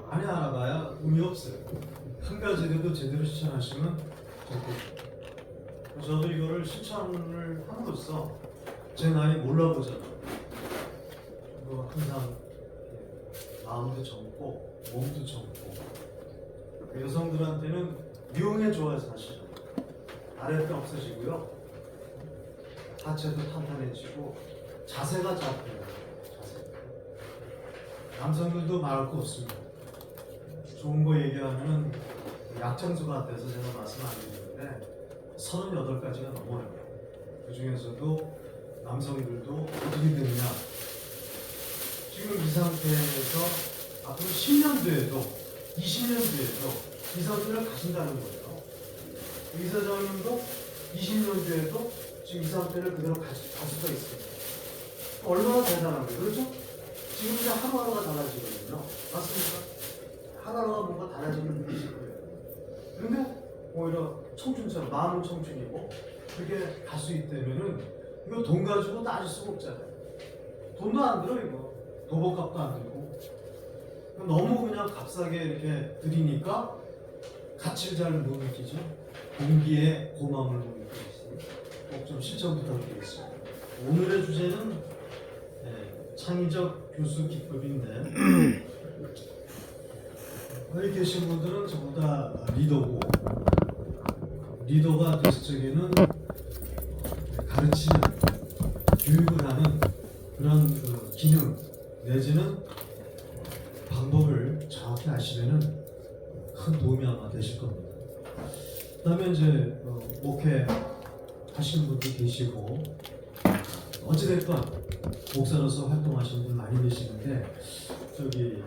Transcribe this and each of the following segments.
많이 알아봐야 의미 없어요. 한 가지라도 제대로 실천하시면 좋겠죠. 저도 이거를 실천을 함으로써 제 나이 몰라보잖아요. 그리고 항상 마음도 젊고 몸도 젊고 여성들한테는 미용에 좋아서 사실은 아랫배 없어지고요, 하체도 탄탄해지고 자세가 잡혀요. 남성들도 말할 거 없습니다. 좋은 거 얘기하면 약장수 같아서 제가 말씀 안 드리는데 38가지가 넘어요. 그 중에서도 남성들도 어떻게 되느냐, 지금 이 상태에서 앞으로 10년 뒤에도 20년 뒤에도 이 상태를 가진다는 거예요. 의사장님도 20년 뒤에도 지금 이 상태를 그대로 갈 수가 있습니다. 얼마나 대단한 거예요, 그렇죠? 지금 이제 하루하루가 달라지거든요. 맞습니까? 하루하루가 뭔가 달라지는 것일 거예요. 그런데 오히려 청춘처럼 마음은 청춘이고 그게 갈 수 있다면은 이거 돈 가지고 따질 수가 없잖아요. 돈도 안 들어, 이거. 도복값도 안 들고. 너무 그냥 값싸게 이렇게 드리니까 가치를 잘 못 느끼죠. 공기의 고마움을 못 느끼겠습니다. 꼭 좀 실천 부탁드리겠습니다. 오늘의 주제는 창의적 교수 기법인데 여기 계신 분들은 전부 다 리더고, 리더가 됐을 적에는 가르치는, 교육을 하는 그런 기능 내지는 방법을 정확히 아시면은 큰 도움이 아마 되실 겁니다. 그다음에 이제 목회 하시는 분도 계시고, 어찌됐건 목사로서 활동하시는 분 많이 계시는데, 저기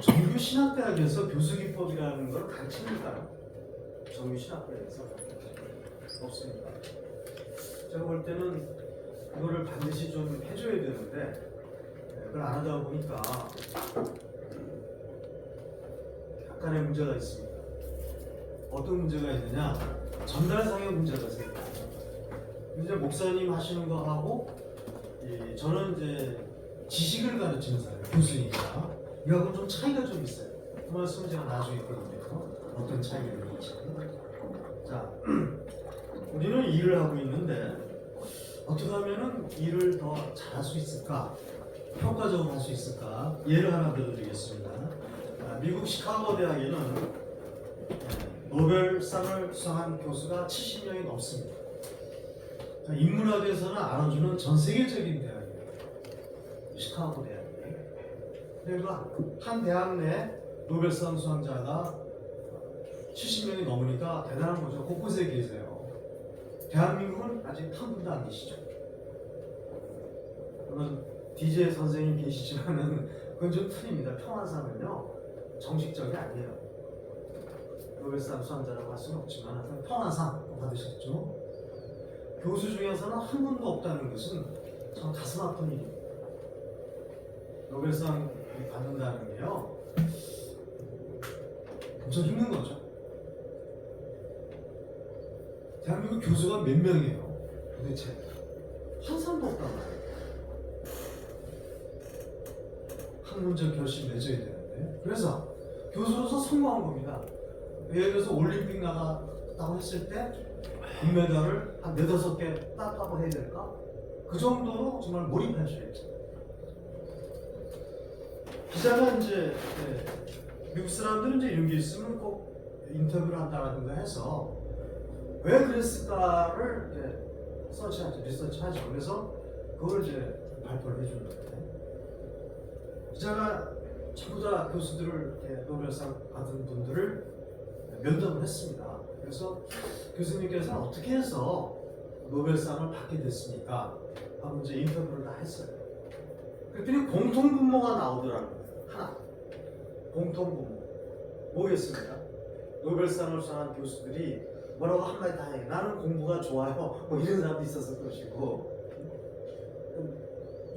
정규신학대학에서 교수기법이라는 걸 가르칩니까? 정규신학대학에서 없습니다. 제가 볼 때는 그거를 반드시 좀 해줘야 되는데 그걸 안 하다 보니까 약간의 문제가 있습니다. 어떤 문제가 있느냐, 전달상의 문제가 생깁니다. 이제 목사님 하시는 거 하고 저는 이제 지식을 가르치는 사람, 교수니까 이거하고는 좀 차이가 좀 있어요. 그 말씀은 제가 나중에 드릴게요. 어떤 차이가 있는지. 자, 우리는 일을 하고 있는데 어떻게 하면은 일을 더 잘할 수 있을까? 효과적으로 할 수 있을까? 예를 하나 들어드리겠습니다. 미국 시카고 대학에는 노벨상을 수상한 교수가 70명이 넘습니다. 인문학에서는 알아주는 전 세계적인 대학이에요. 시카고 대학. 그러니까 한 대학 내 노벨상 수상자가 70명이 넘으니까 대단한 거죠. 곳곳에 계세요. 대한민국은 아직 한 분도 안 계시죠. 물론 DJ 선생님 계시지만은 그건 좀 틀립니다. 평화상은요, 정식적이 아니에요. 노벨상 수상자라고 할 수는 없지만 하여튼 평화상 받으셨죠. 교수 중에서는 한 분도 없다는 것은 참 가슴 아픈 일입니다. 노벨상 받는다는 게요, 엄청 힘든 거죠. 대한민국 교수가 몇 명이에요? 도대체 한 사람도 없단 말이에요. 학문적 결심 맺어야 되는데, 그래서 교수로서 성공한 겁니다. 예를 들어서 올림픽 나갔다고 했을 때 금메달을 한 4-5개 땄다고 해야 될까? 그 정도로 정말 몰입하셔야죠. 기자가 이제 미국 사람들은 이제 이런 게 있으면 꼭 인터뷰를 한다든가 해서 왜 그랬을까를 이제 서치하죠, 리서치하죠. 그래서 그걸 이제 발표를 해주는 거예요. 기자가 전부 다 교수들을 노벨상 받은 분들을 면담을 했습니다. 그래서 교수님께서는 어떻게 해서 노벨상을 받게 됐습니까? 하고 이제 인터뷰를 다 했어요. 그랬더니 공통분모가 나오더라고요. 하나, 공통분모 뭐겠습니까? 노벨상을 수상한 교수들이 뭐라고 한마디 다 해. 나는 공부가 좋아요. 뭐 이런 사람도 있었을 것이고,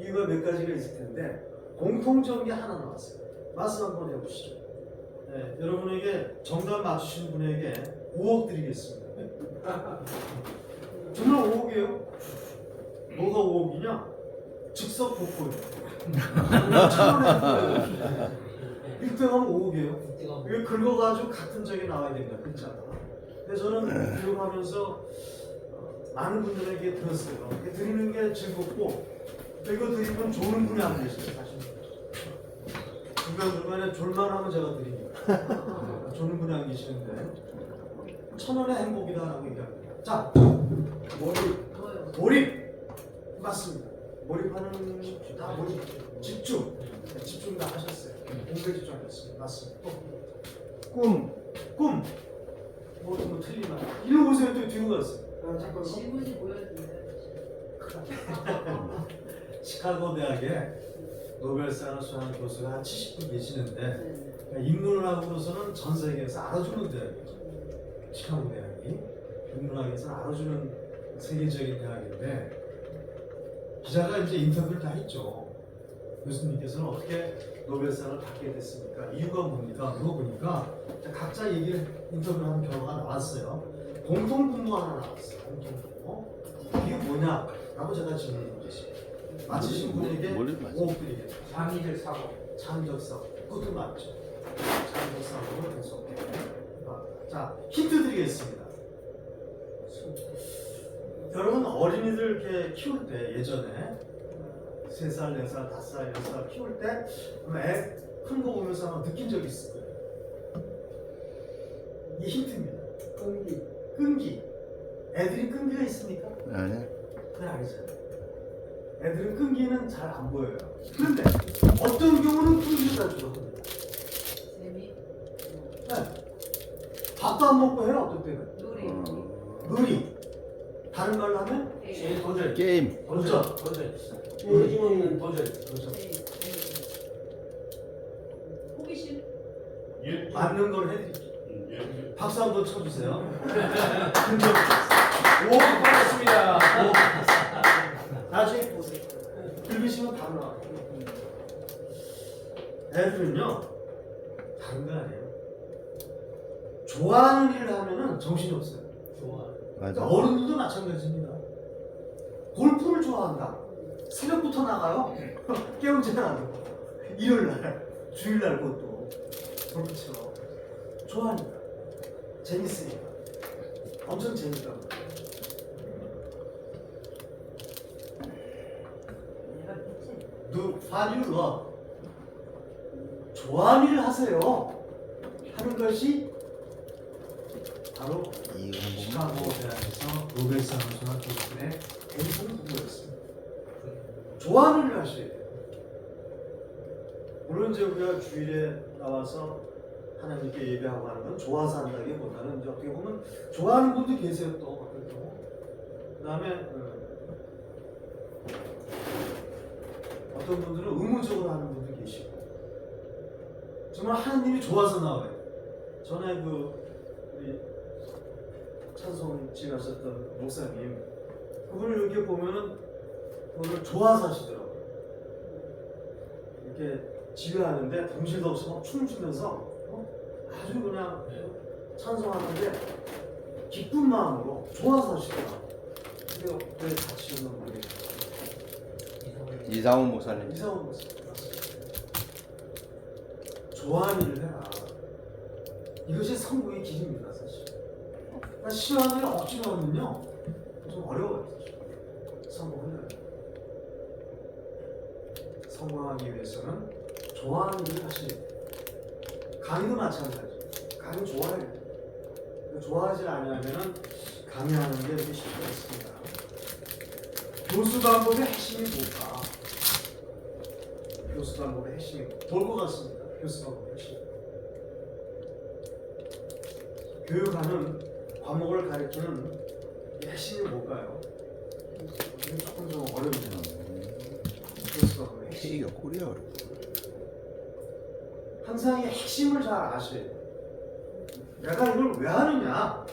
이유가 몇 가지가 있을 텐데 공통적인 게 하나 나왔어요. 말씀 한번 해보시죠. 네, 여러분에게 정답 맞추신 분에게 5억 드리겠습니다. 정말 5억이에요. 뭐가 5억이냐? 즉석 복권이에요. 천원에 1등하면 5억이에요. 이거 긁어가지고 같은 적이 나와야 됩니다. 글자가. 그래서 저는 교육하면서 많은 분들에게 들었어요. 드리는 게 즐겁고 또 이거 드리면 좋은 분이 안 계세요. 사실 중간중간에 졸만하면 제가 드립니다. 좋은 분이 안 계시는데 1,000원의 행복이다 라고 얘기합니다. 자, 몰입 맞습니다. 몰입하는 다 몰입 집중 다 하셨어요. 공부에 집중하셨습니다. 맞습니다. 꿈 뭐 틀리면 이리 오세요. 또 뒤로 갔어요. 질문이 뭐였는데? 시카고 대학에 노벨상을 수상한 교수가 한 70분 계시는데 인문학으로서는 전 세계에서 알아주는 대학이죠. 시카고 대학이 인문학에서 알아주는 세계적인 대학인데 기자가 이제 인터뷰를 다 했죠. 교수님께서는 어떻게 노벨상을 받게 됐습니까? 이유가 뭡니까? 물어보니까 각자 얘기를 인터뷰를 하는 결과가 나왔어요. 공통분모 하나 나왔어요. 공통분모. 이게 뭐냐? 라고 제가 질문을 드렸습니다. 맞히신 분에게 5억 드리겠습니다. 창의적 사고. 창의적 사고. 그것도 맞죠. 창의적 사고를 계속해. 자, 힌트 드리겠습니다. 여러분 어린이들 이렇게 키울 때 예전에 3살, 4살, 5살, 6살 키울 때 애 큰 거 보면서 아마 느낀 적 있을 거예요. 이 힌트입니다. 끈기. 애들이 끈기가 있습니까? 아니. 그건 아니잖아요. 애들은 끈기는 잘 안 보여요. 그런데 어떤 경우는 끈기가 좋거든요. 재미? 네. 밥도 안 먹고 해요. 어떤 때는. 놀이. 다른 말로 하면 도전. 게임. 도전. 요즘은 도전. 호기심? 맞는 걸 해드릴게요. 박수 한번 쳐주세요. 오, 반갑습니다. 나중에 보세요. 긁으시면 바로 나와요. 애들은요, 다른 거 아니에요. 좋아하는 일을 하면은 정신이 없어요. 맞아. 어른들도 마찬가지입니다. 골프를 좋아한다. 새벽부터 나가요. 깨우지 않아도. 일요일날, 주일날 그것도. 골프 치러. 좋아하니까. 재밌으니까. 엄청 재밌다고. What you love. 좋아하는 일을 하세요. 하는 것이 바로 시카고 대학에서 노벨상을 수상한 교수의 공통분모였습니다. 좋아하는 일을 하셔야 돼요. 물론 이제 우리가 주일에 나와서 하나님께 예배하고 하는 건 좋아서 한다기보다는 이제 어떻게 보면 좋아하는 분도 계세요. 또 어떤 경우. 그 다음에 어떤 분들은 의무적으로 하는 분도 계시고 정말 하나님이 좋아서 나와요. 전에 우리 찬송지 하셨던 목사님 그분을 이렇게 보면은 그걸 좋아서 하시더라고요. 이렇게 지휘하는데 동실도 없이 막 춤추면서 아주 그냥 찬송하는데 기쁜 마음으로 좋아서 하시더라고요. 근데 왜 같이 있는 분이 이상훈 목사님. 이상훈 목사님 좋아하는 일을 해라. 이것이 성공의 길입니다, 사실. 그러니까 싫어하는 일을 억지로 하면요 좀 어려워요. 성공을 성공하기 위해서는 좋아하는 일을 하셔야 돼요. 강의도 마찬가지. 강의 좋아해야 돼요. 좋아하지 않으면은 강의하는 게 이렇게 쉽지 않습니다. 교수 방법의 핵심이 뭘까? 교수 방법의 핵심이 뭘 것 같습니다. 교수 방법의 핵심. 교육하는 과목을 가르치는 핵심이 뭘까요? 이게 조금 좀 어렵네요. 교수 방법의 핵심. 이게 꼴이 어려. 항상 이 핵심을 잘 아셔야 돼요. 내가 이걸 왜 하느냐?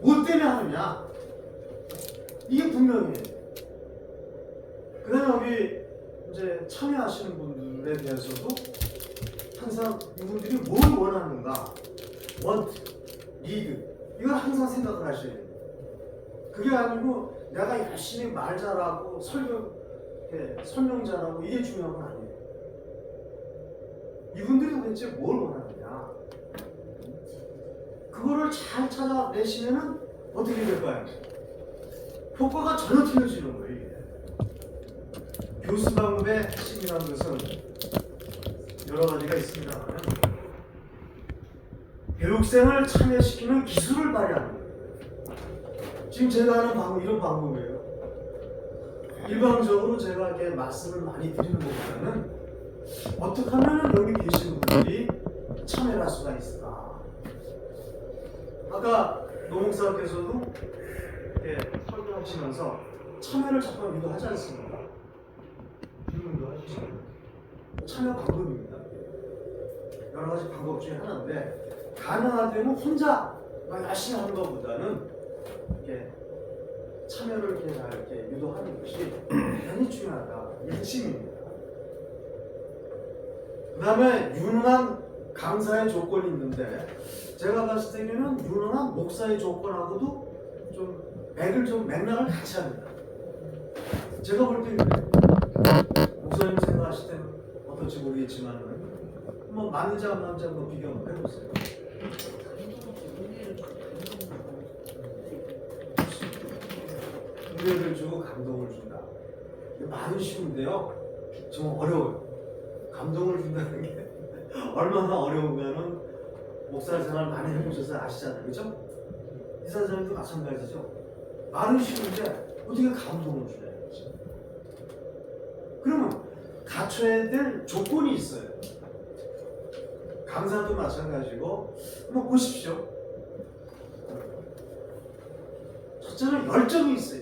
뭐 때문에 하느냐? 이게 분명해요. 그 다음에 여기 이제 참여하시는 분들에 대해서도 항상 이분들이 뭘 원하는가? want, need. 이걸 항상 생각을 하셔야 돼요. 그게 아니고 내가 열심히 말 잘하고 설교 이렇게 설명 잘하고 이게 중요한 건 아니에요. 이분들이 도대체 뭘 원하느냐? 그거를 잘 찾아내시면은 어떻게 될까요? 효과가 전혀 틀려지는 거예요. 이게. 교수 방법의 핵심이라는 것은 여러 가지가 있습니다만 교육생을 참여시키는 기술을 발휘하는 거예요. 지금 제가 하는 방법, 이런 방법이에요. 일방적으로 제가 이렇게 말씀을 많이 드리는 것보다는 어떻게 하면 여기 계신 분들이 참여할 수가 있을까? 아까 노목사께서도 이렇게 설교하시면서 참여를 잠깐 유도하지 않습니까? 질문도 하시죠. 참여 방법입니다. 여러 가지 방법 중에 하나인데 가능하다면 혼자 막 열심히 하는 것보다는 이렇게 참여를 이렇게 잘 이렇게 유도하는 것이 대단히 중요하다. 이게 핵심입니다. 그 다음에 유능한 강사의 조건이 있는데 제가 봤을 때는 유능한 목사의 조건하고도 좀 맥락을 같이 합니다. 제가 볼 때 그래요. 목사님 생각하실 때는 어떨지 모르겠지만 뭐 맞는지 안 맞는지 한번 비교 한번 해보세요. 은혜를 주고 감동을 준다. 말은 쉬운데요. 정말 어려워요. 감동을 준다는 게 얼마나 어려우면은 목사 생활 많이 해보셔서 아시잖아요. 그죠? 이사장님도 마찬가지죠. 말은 쉬운데 어떻게 감동을 주냐 이거지. 그러면 갖춰야 될 조건이 있어요. 강사도 마찬가지고 한번 보십시오. 첫째는 열정이 있어요.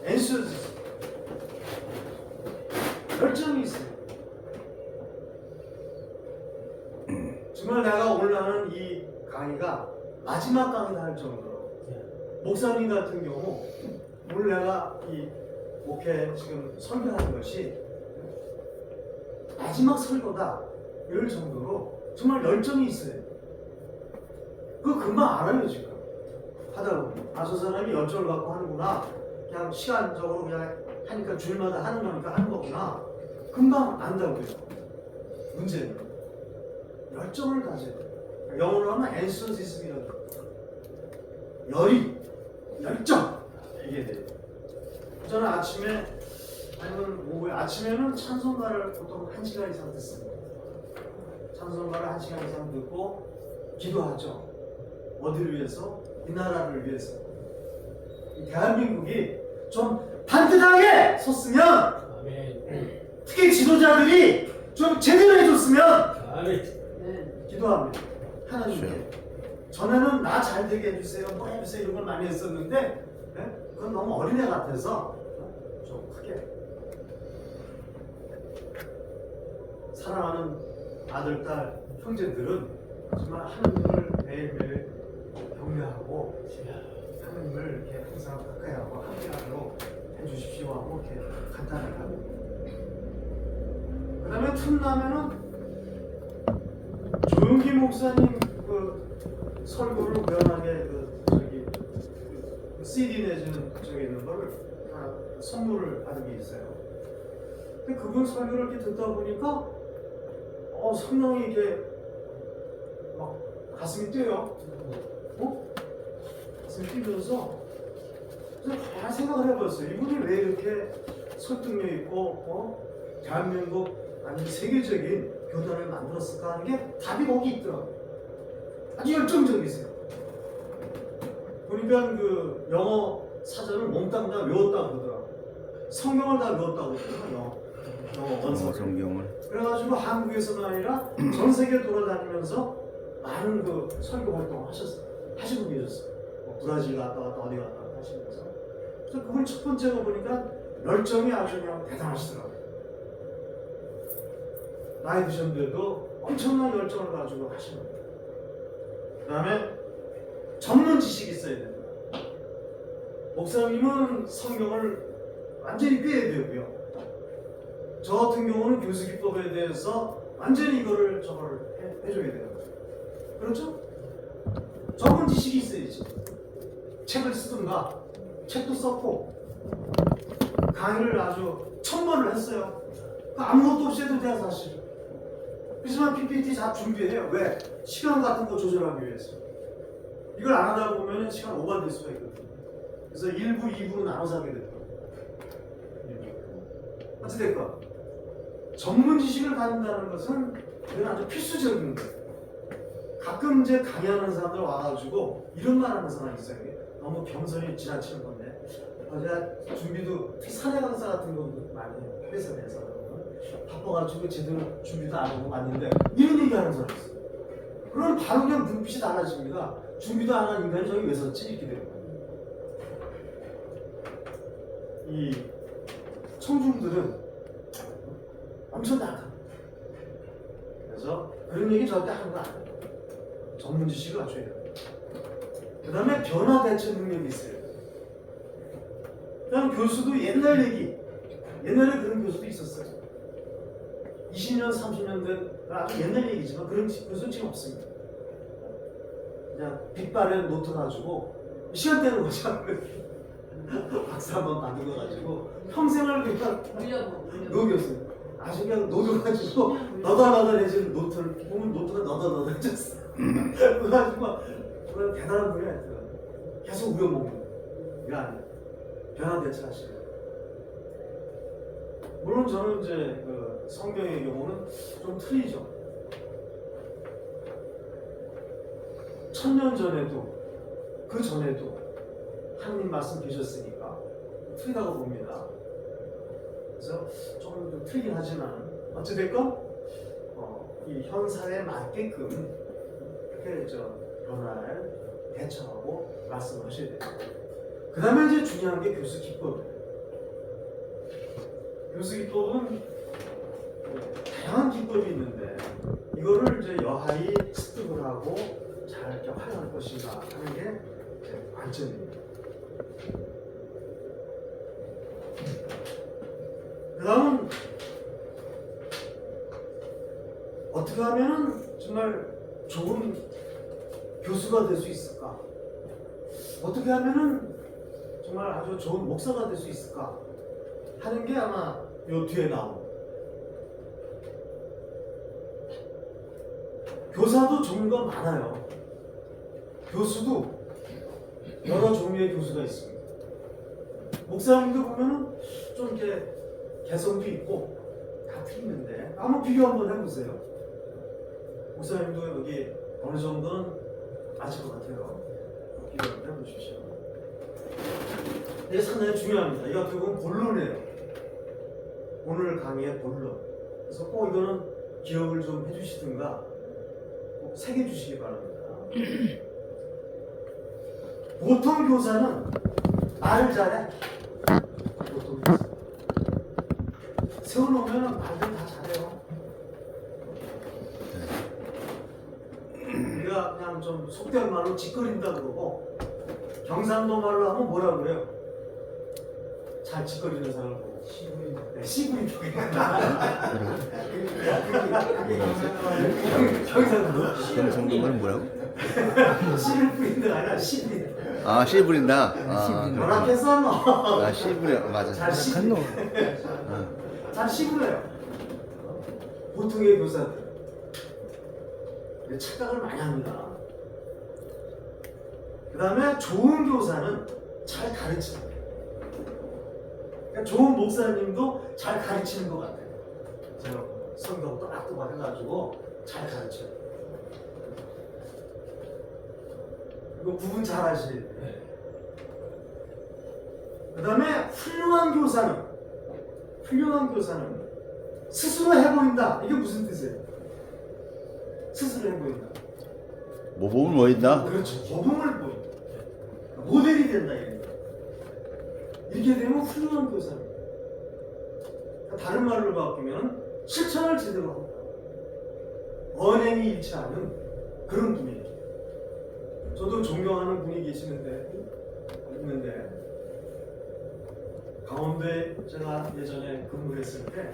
엔수스 열정이 있어요. 정말 내가 오늘 하는 이 강의가 마지막 강의다 할 정도로 목사님 같은 경우 오늘 내가 이 목회 지금 설교하는 것이 마지막 설교다 이럴 정도로 정말 열정이 있어요. 그거 금방 알아요 지금 하다 보면. 아, 저 사람이 열정을 갖고 하는구나. 그냥 시간적으로 그냥 하니까 주일마다 하는 거니까 하는 거구나. 금방 안다고요. 문제는 열정을 가져야 돼요. 영어로 하면 엔수시즘이라고 열정 이게 돼요. 저는 아침에 아니면 오후에 아침에는 찬송가를 보통 1시간 이상 듣습니다. 찬송가를 1시간 이상 듣고 기도하죠. 어디를 위해서? 이 나라를 위해서. 이 대한민국이 좀 반듯하게 섰으면 특히 지도자들이 좀 제대로 해줬으면 기도합니다. 하나님께 전에는 나 잘 되게 해주세요, 뭐 해주세요 이런 걸 많이 했었는데 그건 너무 어린애 같아서 좀 크게 사랑하는 아들, 딸, 형제들은 정말 하나님을 매일매일 경외하고 하나님을 이렇게 항상 가까이 하고 함께하도록 해주십시오 하고 이렇게 간단하게 합니다. 그 다음에 틈나면은 조용기 목사님 그 설교를 우연하게 그 CD 내지는 저기 있는 거를 하나 선물을 받은 게 있어요. 근데 그분 설교를 이렇게 듣다 보니까 상당히 이게 막 가슴이 뛰어요. 가슴이 뛰면서 그래서 가만히 생각을 해봤어요. 이분이 왜 이렇게 설득력 있고 대한민국 아니면 세계적인 교단을 만들었을까 하는 게 답이 거기 있더라고요. 아주 열정적이세요. 보니까 그 영어 사전을 몽땅 다 외웠다고 그러더라고요. 성경을 다 외웠다고 그러더라고요. 영어 원서 성경을. 그래가지고 한국에서만 아니라 전 세계 돌아다니면서 많은 그 설교 활동을 하시고 계셨어요. 브라질 갔다 왔다 어디 갔다 왔다 하시면서. 그래서 그분 첫 번째로 보니까 열정이 아주 그냥 대단하시더라고요. 나이 드셨는데도 엄청난 열정을 가지고 하시는 거예요. 그 다음에 전문 지식이 있어야 됩니다. 목사님은 성경을 완전히 꿰야 되고요. 저 같은 경우는 교수 기법에 대해서 완전히 이거를 해줘야 돼요. 그렇죠? 전문 지식이 있어야지. 책을 쓰든가 책도 썼고 강의를 아주 1000번을 했어요. 아무것도 없이 해도 돼 사실. 그렇지만 PPT 다 준비해요. 왜? 시간 같은 거 조절하기 위해서. 이걸 안 하다 보면 시간 오버될 수가 있거든요. 그래서 1부, 2부로 나눠서 하게 되더라고요. 어찌됐건 전문 지식을 가진다는 것은 그건 아주 필수적인 거예요. 가끔 이제 강의하는 사람들 와가지고 이런 말 하는 사람이 있어요. 너무 겸손히 지나치는 건데 제가 준비도 사내 강사 같은 거 많이 해요. 회사 내에서 바빠가지고 제대로 준비도 안 하고 왔는데 이런 얘기 하는 사람이 있어요. 그럼 바로 그냥 눈빛이 달라집니다. 준비도 안 한 인간이 저기 왜 섰지? 이렇게 되는 거예요. 이 청중들은 엄청 약합니다. 그래서 그런 얘기 절대 하는 거 아니에요. 전문 지식을 갖춰야 돼요. 그 다음에 변화 대처 능력이 있어요. 그 다음 교수도 옛날 얘기, 옛날에 그런 교수도 있었어요. 20년, 30년 된 아주 옛날 얘기지만 그런 교수는 지금 없습니다. 그냥 빗발에 노트 가지고 시간 때는 거죠. 박사 한번 만들어가지고 평생을 그냥 녹였어요. 아주 그냥 녹여가지고 너덜너덜해진 노트를 보면 노트가 너덜너덜해졌어. 그래가지고 그건 대단한 분이 아니더라고요. 계속 우려먹는 거 아니에요. 변화 대처하시는. 물론 저는 이제 그 성경의 경우는 좀 틀리죠. 1000년 전에도 그 전에도 하나님 말씀 계셨으니까 틀리다고 봅니다. 그래서 조금 좀 틀리긴 하지만 어찌됐건 이 현사에 맞게끔 이렇게 변화를 대처하고 말씀하셔야 돼요. 그 다음에 이제 중요한 게 교수 기법이에요. 교수 기법은 다양한 기법이 있는데 이거를 이제 여하이 습득을 하고 잘 이렇게 활용할 것인가 하는 게 관점입니다. 그 다음은 어떻게 하면 정말 좋은 교수가 될 수 있을까? 어떻게 하면 정말 아주 좋은 목사가 될 수 있을까? 하는 게 아마 요 뒤에 나온 교사도 종류가 많아요. 교수도 여러 종류의 교수가 있습니다. 목사님도 보면은 좀 이렇게 개성도 있고 다 틀리는데 한번 비교 한번 해보세요. 목사님도 여기 어느 정도는 맞을 것 같아요. 비교 한번 해보십시오. 이게 상당히 중요합니다. 이 같은 건 본론이에요. 오늘 강의의 본론. 그래서 꼭 이거는 기억을 좀 해주시든가 꼭 새겨주시기 바랍니다. 보통 교사는 말을 잘해. 보통 교사. 세워놓으면 말들 다 잘해요. 우리가 그냥 좀 속된 말로 짓거린다 그러고 경상도 말로 하면 뭐라 그래요? 잘 짓거리는 사람을 보고 시부린. 네, 시부린 경상도 말은 뭐라고? 씨를 뿌린다 아니라 시부린. 아, 씨 부린다. 아, 뭐라겠어 너? 아, 씨 부려. 맞아. 잘 시부려. 잘 시부려요. 보통의 교사들 착각을 많이 합니다. 그 다음에 좋은 교사는 잘 가르치는 거예요. 그러니까 좋은 목사님도 잘 가르치는 것 같아요. 제가 성경 또박또박 해가지고 잘 가르쳐요. 이거 구분 잘 하셔야 돼요. 그 다음에 훌륭한 교사는 스스로 해보인다. 이게 무슨 뜻이에요? 스스로 해보인다. 모범을 보인다. 그렇죠. 모범을 보인다. 모델이 된다. 이렇게 되면 훌륭한 교사입니다. 다른 말로 바꾸면 실천을 제대로 한다. 언행이 일치하는 그런 분위기. 저도 존경하는 분이 있는데 강원도에 제가 예전에 근무를 했을 때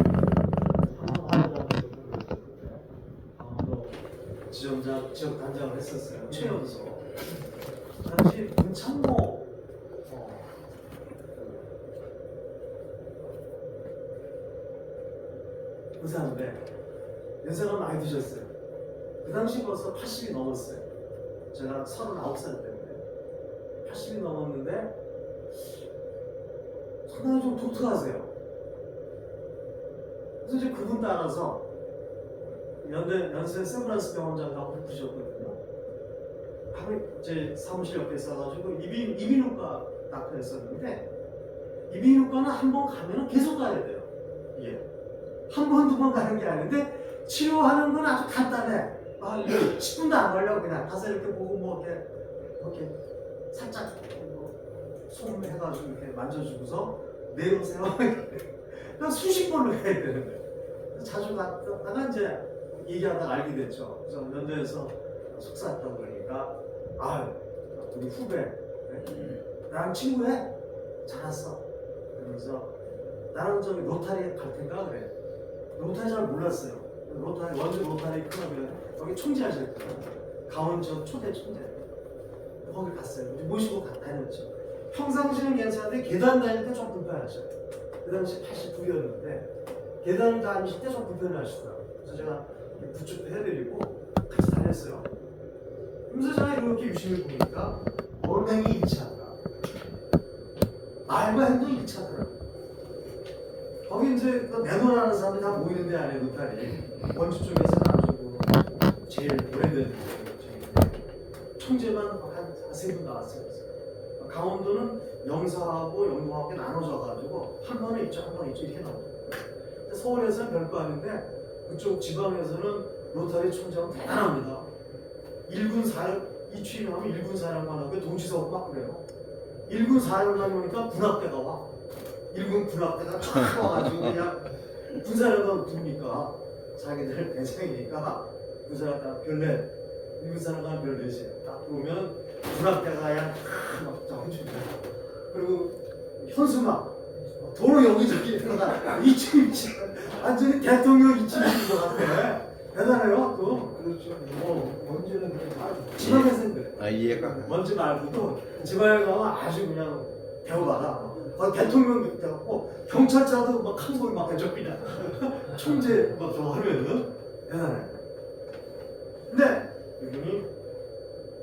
강원도 지역 단장을 했었어요. 최연소. 당시 문창모 의사인데 연세가 많이 드셨어요. 그 당시 벌써 80이 넘었어요. 제가 39살 때문에 80이 넘었는데 상당히 좀 독특하세요. 그래서 이제 그분 따라서 연세 세브란스 병원장 가고 싶으셨거든요. 제 사무실 옆에 있어가지고 이비인후과 닥터였었는데 이비인후과는 한 번 가면은 계속 가야 돼요. 이게 한 번, 두 번 가는 게 아닌데 치료하는 건 아주 간단해. 10분도 안 걸려. 그냥 가서 이렇게 보고 뭐 이렇게 살짝 손 해가지고 이렇게 만져주고서 내려오세요. 그냥 수십 번을 해야 되는 거예요. 자주 갔다가 이제 얘기하다가 알게 됐죠. 그래서 면도에서 속삭였다고 그러니까 우리 후배 나랑 친구해? 잘 왔어. 그러면서 나랑 저기 로타리 갈 텐가 그래. 로타리 잘 몰랐어요. 로타리 원주 로타리 클럽에 여기 총재하셨거든요. 강원저 초대 총재. 거기 갔어요. 모시고 다녔죠. 평상시는 괜찮은데 계단 다닐 때 좀 불편하셔요. 그 당시 89였는데 계단을 다니실 때 좀 불편하시더라고요. 그래서 제가 부축도 해드리고 같이 다녔어요. 그래서 제가 이렇게 유심히 보니까 언행이 일치하더라. 말과 행동이 일치하더라고요. 거기 이제 내노라는 사람들이 다 모이는 데 안에 노탈이 원주 쪽에서는 아주 제일 오래된 총재만 한 3분 나왔어요. 강원도는 영서하고 영동하고 나눠져가지고 한 번에 있죠, 한 번에 있죠 이렇게 나옵니다. 서울에서는 별거 아닌데 그쪽 지방에서는 로타리 총장은 대단합니다. 1군 사령 이 취임하면 1군 사령관하고 동지서 막 그래요. 1군 사령관이 오니까 군악대가 와. 1군 군악대가 쫙 와가지고 그냥 군사령관 부르니까 자기들 대장이니까 군사령관 별내 1군 사령관 별내지 딱 보면 군악대가 그냥 막 해줍니다. 그리고 현수막 도로 여기저기 들어가 이층 완전히 대통령 이층인 것 같아. 대단해요 또. 그렇죠. 언제는 지방에서는 그래. 이해가. 먼지 말고도 지방에 가면 아주 그냥 배워봐라. 거기 대통령 돼갖고 경찰차도 막 큰 소리 막 해줘 그냥. 총재 막 저거 하면은 대단해. 근데 이분이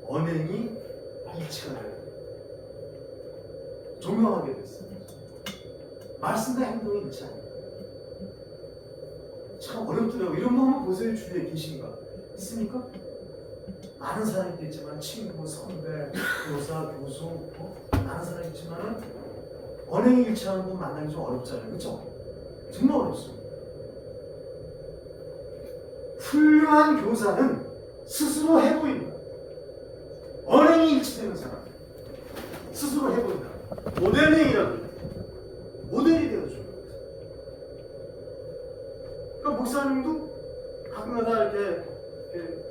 언행이 일치가 돼요. 존경하게 됐어요. 말씀과 행동이 일치하는 거예요. 참 어렵더라고요. 이런 거 한번 보세요. 주위에 계신가? 있습니까? 많은 사람이 있겠지만 친구, 선배, 교사, 교수 많은 사람이 있지만 언행이 일치하는 분 만나기 좀 어렵잖아요. 그렇죠? 정말 어렵습니다. 훌륭한 교사는 스스로 해보인다. 언행이 일치되는 사람 스스로 해보인다. 모델링이라고 해요. 모델이 되어줘요. 그러니까 목사님도 가끔가다 이렇게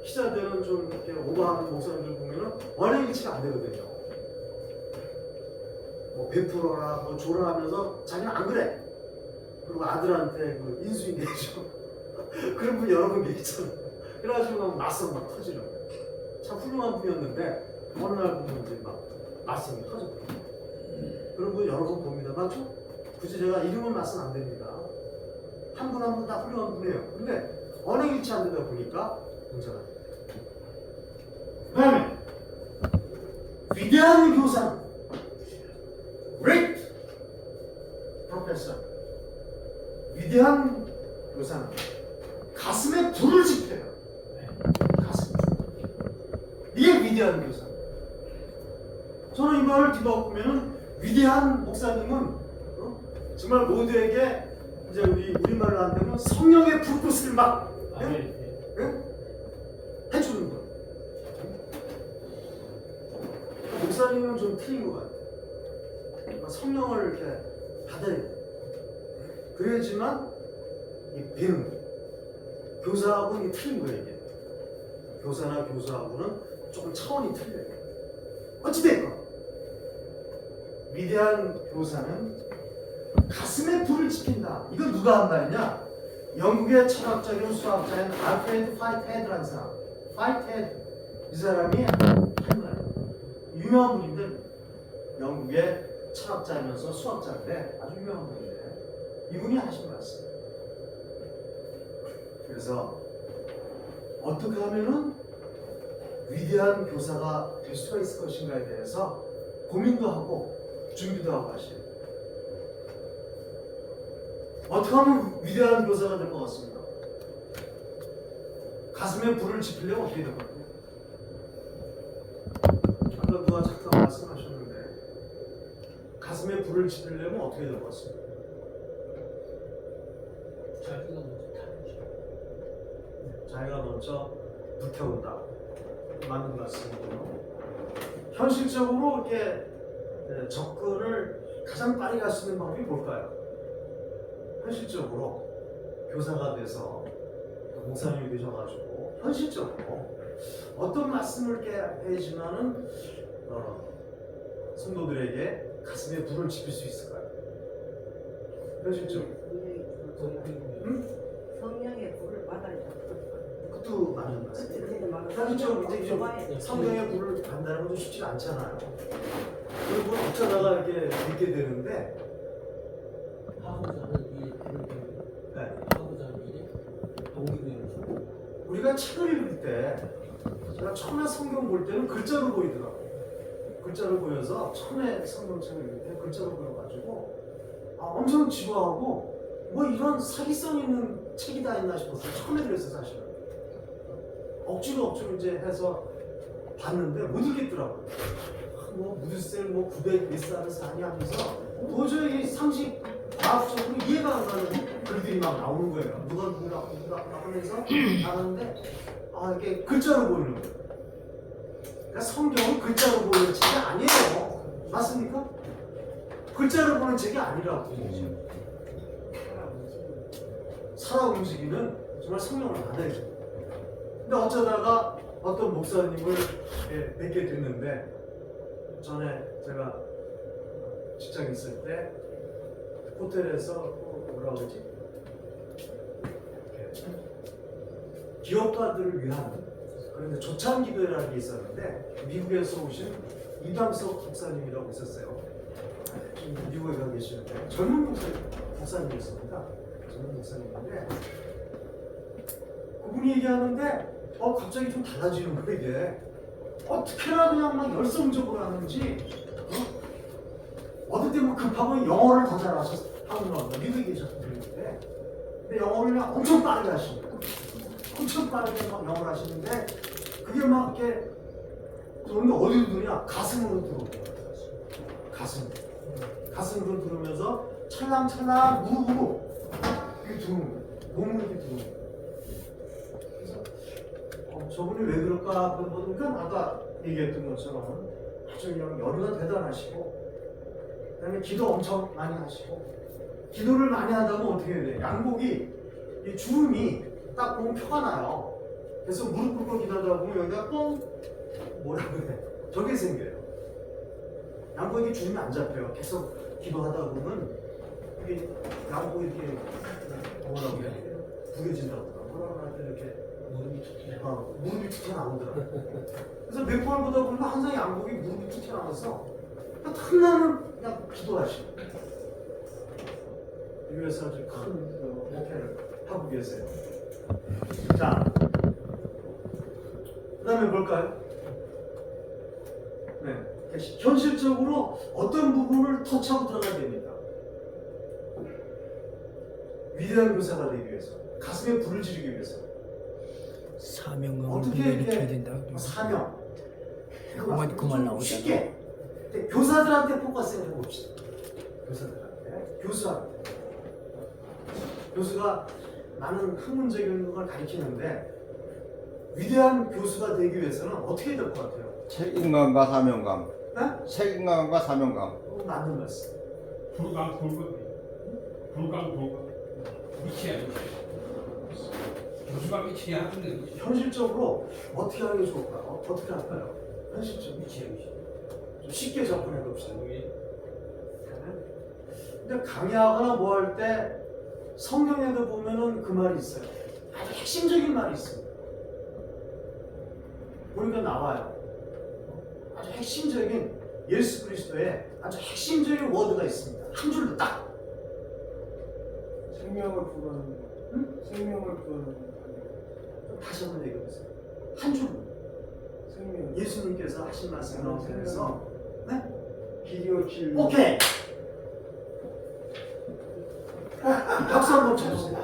기자들은 좀 이렇게 오버하는 목사님들 보면은 언행일치가 안 되거든요. 뭐 베풀어라, 뭐 줘라 하면서 자기는 안 그래. 그리고 아들한테 그 인수인계 해줘. 그런 분 여러 분 계시잖아요. 그래가지고 막 맞선 막 터지려고. 참 훌륭한 분이었는데 어느 날 보면 이제 막 맞선이 터졌거든요. 그런 분 여러 분 봅니다. 맞죠? 굳이 제가 이름을 말씀 안 됩니다. 한 분 한 분 다 훌륭한 분이에요. 근데 언행일치 안 되다 보니까 문제가 돼요. 그 다음에 위대한 교사 Great Professor 위대한 교사는 가슴에 불을 지펴요. 가슴에. 이게 위대한 교사. 저는 이 말을 뒤바꾸면은 위대한 목사님은 정말 모두에게 이제 우리말로 한다면 성령의 불꽃을 막 해주는 거예요. 목사님은 좀 틀린 것 같아요. 성령을 이렇게 받아야 돼요. 그래야지만 배는 거예요. 교사하고는 틀린 거예요, 이게. 교사나 교사하고는 조금 차원이 틀려요. 어찌됐건 위대한 교사는 가슴에 불을 지핀다. 이건 누가 한 말이냐? 영국의 철학적인 수학자인 알프레드 화이트헤드라는 사람. 화이트헤드. 이 사람이 한 말이에요. 유명한 분인데 영국의 철학자이면서 수학자인데 아주 유명한 분인데 이분이 하신 말씀. 그래서 어떻게 하면은 위대한 교사가 될 수가 있을 것인가에 대해서 고민도 하고 준비도 하고 하시는. 어떻게 하면 위대한 교사가 될 것 같습니다. 가슴에 불을 지피려면 어떻게 될 것 같아요? 아까 누가 잠깐 말씀하셨는데 가슴에 불을 지피려면 어떻게 될 것 같습니다. 자기가 먼저 불태운다. 맞는 말씀이고요. 현실적으로 이렇게 접근을 가장 빨리 갈 수 있는 방법이 뭘까요? 현실적으로 교사가 돼서 또 목사님이 되셔가지고 현실적으로 어떤 말씀을 이렇게 해야지만은 성도들에게 가슴에 불을 지필 수 있을까요? 현실적으로. 성령의 불을 받아야 그것도 맞는 말씀. 현실적으로 이제 성경의 불을 받는다는 것도 쉽지 않잖아요. 그리고 어쩌다가 이렇게 믿게 되는데, 네. 우리가 책을 읽을 때 제가 처음에 성경 볼 때는 글자로 보이더라고요. 글자로 보여서 처음에 성경책을 읽을 때 글자로 보여가지고 엄청 지루하고 뭐 이런 사기성 있는 책이 다 있나 싶었어요. 처음에 그랬어요, 사실은. 억지로 이제 해서 봤는데 못 읽겠더라고요. 뭐 무드셀 뭐 900 몇 살을 사니 하면서 도저히 상식 과학적으로 이해가 안 가는 글들이 막 나오는 거예요. 누가 하면서 나가는데 이게 글자로 보이는 거예요. 그러니까 성경은 글자로 보이는 책이 아니에요. 맞습니까? 글자로 보는 책이 아니라고. 살아 움직이는 정말 성령을 받아야죠. 근데 어쩌다가 어떤 목사님을 뵙게 됐는데, 전에 제가 직장에 있을 때 호텔에서 뭐라 그러지? 기업가들을 위한 그런데 조찬 기도회라는 게 있었는데, 미국에서 오신 이담석 목사님이라고 있었어요. 지금 미국에 가 계시는데 젊은 목사님이었습니다. 젊은 목사님인데 그분이 얘기하는데 갑자기 좀 달라지는 거예요. 이게 어떻게나 그냥 막 열성적으로 하는지 어떨 때 뭐 급하면 영어를 더 잘하셔서 하는 겁니다. 미국에 계셨는데 근데 영어를 그냥 엄청 빠르게 하시는 거예요. 엄청 빠르게 막 영어를 하시는데 그게 막 이렇게 들어오는데 어디로 들으냐? 가슴으로 들어오는 거예요. 가슴으로 들으면서 찰랑찰랑 무릎으로 이렇게 들어오는 거예요. 몸으로 이렇게 들어오는 거예요. 그래서 저분이 왜 그럴까 보니까 아까 얘기했던 것처럼 아주 그냥 열의가 대단하시고 그 다음에 기도 엄청 많이 하시고 기도를 많이 하다 보면 어떻게 해야 돼? 양복이 이 주름이 딱 보면 표가 나요. 그래서 무릎 꿇고 기도하다 보면 여기가 뻥 뭐라 그래? 저게 생겨요. 양복이 주름이 안 잡혀요. 계속 기도하다 보면 이게 양복이 이렇게 뭐라고 그래? 구겨진다고 뭐라고 할 때 이렇게 무릎이 툭 튀어나오더라고요. 그래서 몇 번을 보다 보니까 항상 양복이 무릎이 툭 튀어나와서 탐나는 그냥 기도하시고 유에서 아주 큰 목회를 하고 계세요. 자, 그 다음에 뭘까요? 네, 현실적으로 어떤 부분을 터치하고 들어가야 됩니까? 위대한 교사가 되기 위해서, 가슴에 불을 지르기 위해서 사명감을 어떻게 분별히 줘야 이렇게 된다. 사명 그 말 나오잖아. 쉽게 교사들한테 포커스를 해봅시다. 교사들한테, 교수가 많은 학문적인 걸 가르치는데 위대한 교수가 되기 위해서는 어떻게 될 것 같아요? 책임감과 사명감. 네? 책임감과 사명감. 맞는 말씀. 불강 미치야. 교수가 미치야 하는데 현실적으로 어떻게 하는 게 좋을까요? 어떻게 할까요? 현실적으로 좀 쉽게 접근해 봅시다. 근데 강의하거나 뭐 할 때 성경에도 보면은 그 말이 있어요. 아주 핵심적인 말이 있습니다. 보니까 나와요. 아주 핵심적인 예수 그리스도의 아주 핵심적인 워드가 있습니다. 한 줄로 딱. 생명을 구하는 거. 응? 생명을 구하는 거. 다시 한번 얘기해 보세요. 한 줄로 생명 예수님께서 하신 말씀을 통해서 네? 길이요 진리. 오케이. 박수 한번 쳐주세요.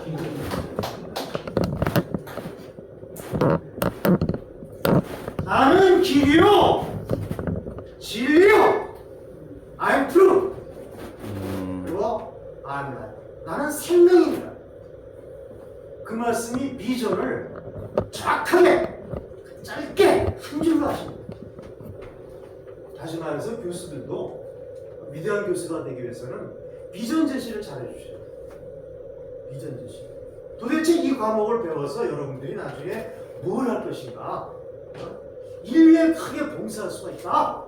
나는 길이요 진리요 I'm true 그리고 I'm life. 나는 생명입니다. 그 말씀이 비전을 정확하게 짧게 한 줄로 하십니다. 다시 말해서 교수들도 위대한 교수가 되기 위해서는 비전 제시를 잘 해주셔야 돼요. 비전 제시. 도대체 이 과목을 배워서 여러분들이 나중에 뭘 할 것인가? 인류에 크게 봉사할 수가 있다.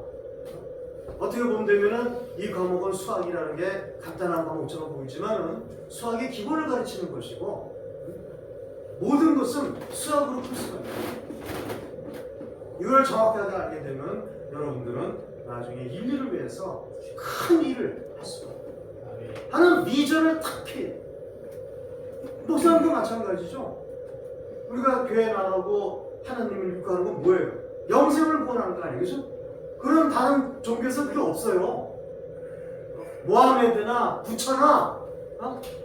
어떻게 보면 되면은 이 과목은 수학이라는 게 간단한 과목처럼 보이지만은 수학의 기본을 가르치는 것이고 모든 것은 수학으로 풀 수가 있다. 이걸 정확하게 알게 되면 여러분들은 나중에 인류를 위해서 큰 일을 할 수가 있다. 하는 비전을 탁 피해. 목사님도 마찬가지죠. 우리가 교회 나가고 하나님을 믿고 하는 건 뭐예요? 영생을 구원하는 거 아니겠죠? 그런 다른 종교에서 그게 없어요. 모하메드나 부처나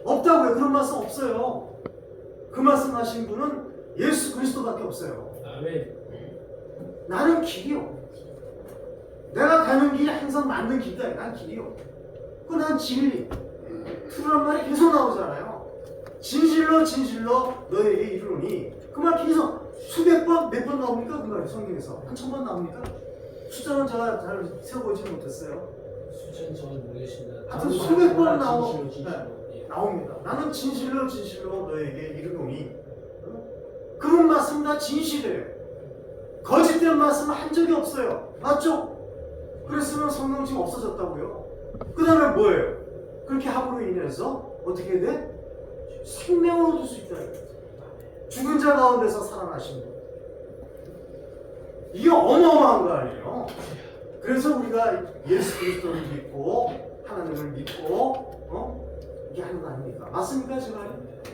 없다고요. 그런 말씀 없어요. 그 말씀하신 분은 예수 그리스도밖에 없어요. 아멘. 나는 길이요. 내가 가는 길이 항상 맞는 길이다. 난 길이요. 난 진리. 투란 말이 계속 나오잖아요. 진실로 진실로 너에게 이르노니 그 말 계속 수백 번, 몇 번 나옵니까? 그 말이 성경에서 한 1000번 나옵니까? 숫자는 제가 잘 세어보지 못했어요. 수천 저는 모르겠습니다. 하여튼 수백 번 나옵니다. 예. 나옵니다. 나는 진실로 진실로 너에게 이르노니 그런 말씀 다 진실이에요. 거짓된 말씀 한 적이 없어요. 맞죠? 그랬으면 성경 지금 없어졌다고요. 그 다음에 뭐예요? 그렇게 함으로 인해서 어떻게 돼? 생명을 얻을 수 있다. 죽은 자 가운데서 살아나신 분. 이게 어마어마한 거 아니에요? 그래서 우리가 예수 그리스도를 믿고 하나님을 믿고 이게 하는 거 아닙니까? 맞습니까?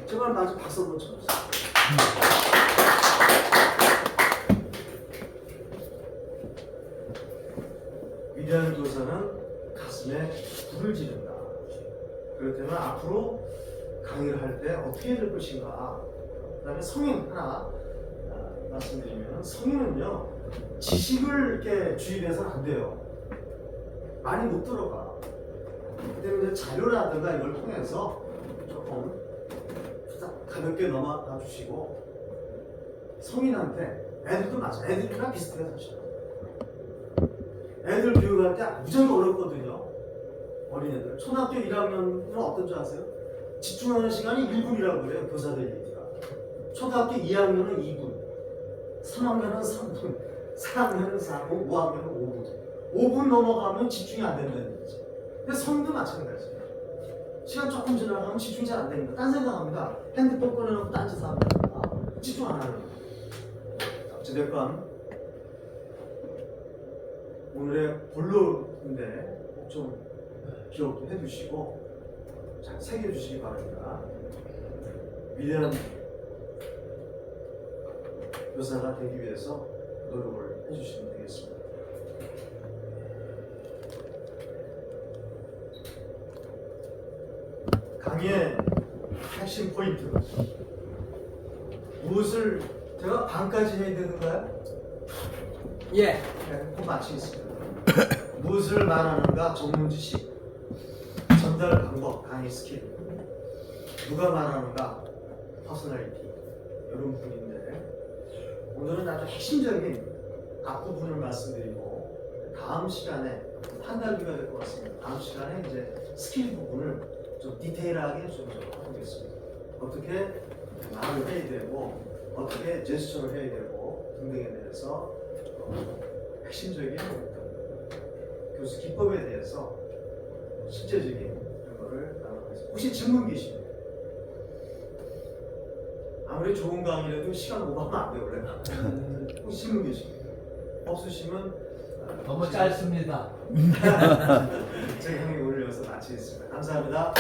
제발 마지막 박수 한번 쳐주세요. 위대한 교사는 가슴에 불을 지른다. 그렇다면 앞으로 강의를 할 때 어떻게 될 것인가? 그 다음에 성인 하나 말씀드리면 성인은요 지식을 이렇게 주입해서는 안 돼요. 많이 못 들어가. 그때문에 자료라든가 이걸 통해서 조금 가볍게 넘어가 주시고 성인한테 애들도 맞아. 애들이랑 비슷해 사실. 애들 교육할 때 무지하게 어렵거든요. 어린애들. 초등학교 1학년은 어떤 줄 아세요? 집중하는 시간이 1분이라고 그래요. 교사들 얘기가. 초등학교 2학년은 2분, 3학년은 3분, 4학년은 4분, 5학년은 5분. 5분 넘어가면 집중이 안 된다는 얘기죠. 근데 성인도 마찬가지예요. 시간 조금 지나가면 집중이 잘 안 됩니다. 딴 생각합니다. 핸드폰 꺼내놓고 딴짓 합니다. 집중 안 하는 거예요. 어찌됐건 오늘의 본론인데 좀 기억도 해두시고 잘 새겨주시기 바랍니다. 위대한 교사가 되기 위해서 노력을 해주시면 되겠습니다. 강의의 핵심 포인트 무엇을 제가 반까지 해야 되는가요? 예. 네, 곧 마치겠습니다. 무엇을 말하는가 전문 지식, 전달 방법, 강의 스킬, 누가 말하는가, 퍼스널리티 이런 부분인데 오늘은 아주 핵심적인 앞부분을 말씀드리고 다음 시간에 한 달기가 될 것 같습니다. 다음 시간에 이제 스킬 부분을 좀 디테일하게 좀 해보겠습니다. 어떻게 말을 해야 되고 어떻게 제스처를 해야 되고 등등에 대해서 핵심적인 교수 기법에 대해서 실제적인 그런 거를 나눠보겠습니다. 혹시 질문 계시면 아무리 좋은 강의라도 시간 오버하면 안 돼요 원래. 혹시 질문 계시면 없으시면 너무 짧습니다. 제가 강의 오늘 여기서 마치겠습니다. 감사합니다.